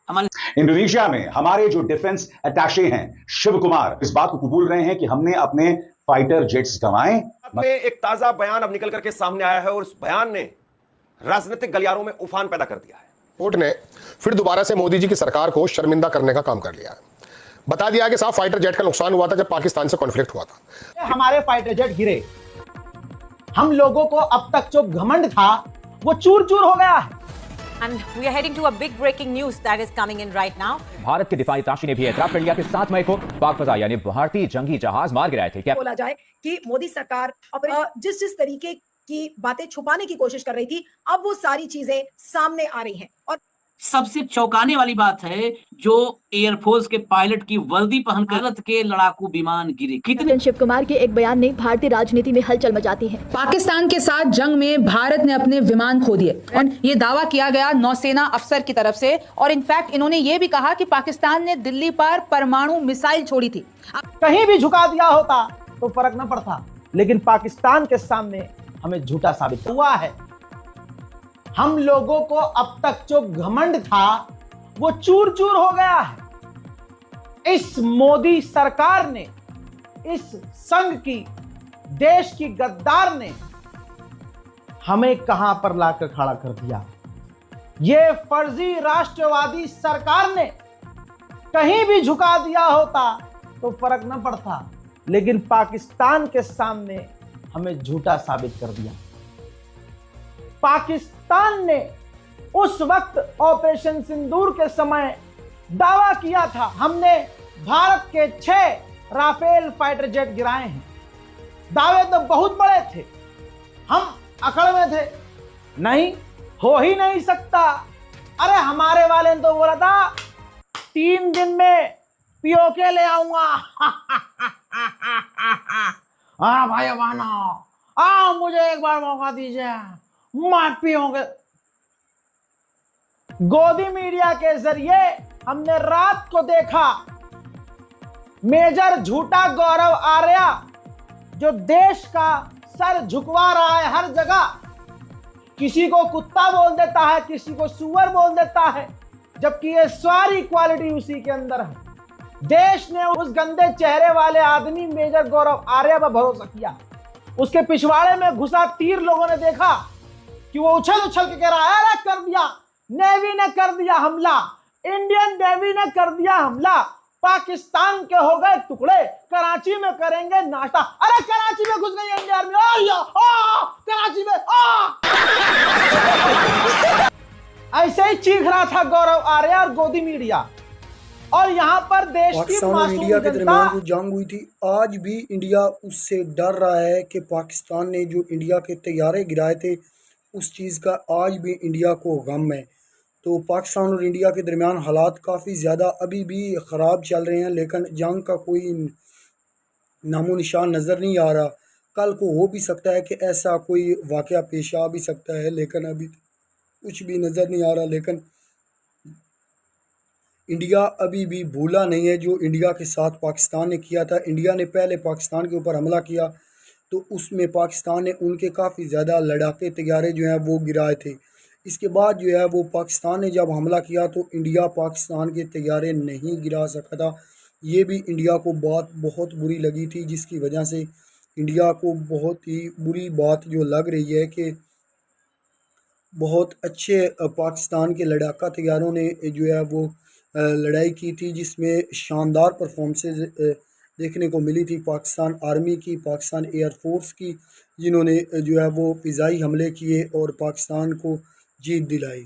Indonesia में हमारे जो डिफेंस अटैचे हैं शिव कुमार इस बात को कबूल रहे हैं कि हमने अपने फाइटर जेट्स गंवाए। में एक ताजा बयान अब निकल करके सामने आया है और उस बयान ने राजनीतिक गलियारों में उफान पैदा कर दिया है। कोर्ट ने फिर दोबारा से मोदी जी की सरकार को शर्मिंदा करने का काम कर लिया है। बता दिया कि साफ फाइटर जेट का नुकसान हुआ था जब पाकिस्तान से कॉन्फ्लिक्ट हुआ था। हमारे फाइटर जेट गिरे, हम लोगों को अब तक जो घमंड था वो चूर चूर हो गया है। And we are heading to a big breaking news that is coming in right now. Bharat के दिफाई ताशी ने भी एतराफ कर लिया कि 7 मई को पाक फजा यानी भारतीय जंगी जहाज मार गिराए थे। क्या बोला जाए कि मोदी सरकार जिस तरीके की बातें छुपाने की कोशिश कर रही थी, अब वो सारी चीजें सामने आ रही हैं। और सबसे चौंकाने वाली बात है जो एयरफोर्स के पायलट की वर्दी पहनकर भारत के लड़ाकू विमान गिरे। कितने शिव कुमार के एक बयान ने भारतीय राजनीति में हलचल मचाती है। पाकिस्तान के साथ जंग में भारत ने अपने विमान खो दिए और ये दावा किया गया नौसेना अफसर की तरफ से। और इनफैक्ट इन्होंने ये भी कहा कि पाकिस्तान ने दिल्ली पर परमाणु मिसाइल छोड़ी थी। कहीं भी झुका दिया होता तो फर्क न पड़ता, लेकिन पाकिस्तान के सामने हमें झूठा साबित हुआ है। हम लोगों को अब तक जो घमंड था वो चूर चूर हो गया है। इस मोदी सरकार ने, इस संघ की, देश की गद्दार ने हमें कहां पर लाकर खड़ा कर दिया। ये फर्जी राष्ट्रवादी सरकार ने कहीं भी झुका दिया होता तो फर्क न पड़ता, लेकिन पाकिस्तान के सामने हमें झूठा साबित कर दिया। पाकिस्तान ने उस वक्त ऑपरेशन सिंदूर के समय दावा किया था हमने भारत के 6 राफेल फाइटर जेट गिराए हैं। दावे तो बहुत बड़े थे, हम अकड़ में थे, नहीं हो ही नहीं सकता। अरे हमारे वाले ने तो बोला था 3 दिन में पीओके ले आऊंगा। हाँ भाई बहनों, मुझे एक बार मौका दीजिए, मैं पीओके। गोदी मीडिया के जरिए हमने रात को देखा मेजर झूठा गौरव आर्या जो देश का सर झुकवा रहा है हर जगह, किसी को कुत्ता बोल देता है, किसी को सुअर बोल देता है, जबकि ये सारी क्वालिटी उसी के अंदर है। देश ने उस गंदे चेहरे वाले आदमी मेजर गौरव आर्या पर भरोसा किया। उसके पिछवाड़े में घुसा तीर लोगों ने देखा कि वो उछल उछल के कह रहा है अरे कर दिया, नेवी ने कर दिया हमला, इंडियन नेवी ने कर दिया हमला, पाकिस्तान के हो गए टुकड़े, कराची में करेंगे नाश्ता। अरे कराची में घुस गई इंडियन आर्मी, कराची में ऐसे ही चीख रहा था गौरव आर्या और गोदी मीडिया। और यहाँ पर देश की और इंडिया के दरमियान जो जंग हुई थी, आज भी इंडिया उससे डर रहा है कि पाकिस्तान ने जो इंडिया के तैयारे गिराए थे उस चीज़ का आज भी इंडिया को गम है। तो पाकिस्तान और इंडिया के दरमियान हालात काफ़ी ज़्यादा अभी भी ख़राब चल रहे हैं, लेकिन जंग का कोई नामो निशान नज़र नहीं आ रहा। कल को हो भी सकता है कि ऐसा कोई वाक़या पेश आ भी सकता है, लेकिन अभी कुछ भी नज़र नहीं आ रहा। लेकिन इंडिया अभी भी भूला नहीं है जो इंडिया के साथ पाकिस्तान ने किया था। इंडिया ने पहले पाकिस्तान के ऊपर हमला किया तो उसमें पाकिस्तान ने उनके काफ़ी ज़्यादा लड़ाके तैयारे जो हैं वो गिराए थे। इसके बाद जो है वो पाकिस्तान ने जब हमला किया तो इंडिया पाकिस्तान के तैयारे नहीं गिरा सका था। ये भी इंडिया को बात बहुत बुरी लगी थी, जिसकी वजह से इंडिया को बहुत ही बुरी बात जो लग रही है कि बहुत अच्छे पाकिस्तान के लड़ाका तैयारों ने जो है वो लड़ाई की थी, जिसमें शानदार परफॉर्मेंसेस देखने को मिली थी पाकिस्तान आर्मी की, पाकिस्तान एयरफोर्स की, जिन्होंने जो है वो फ़िज़ाई हमले किए और पाकिस्तान को जीत दिलाई।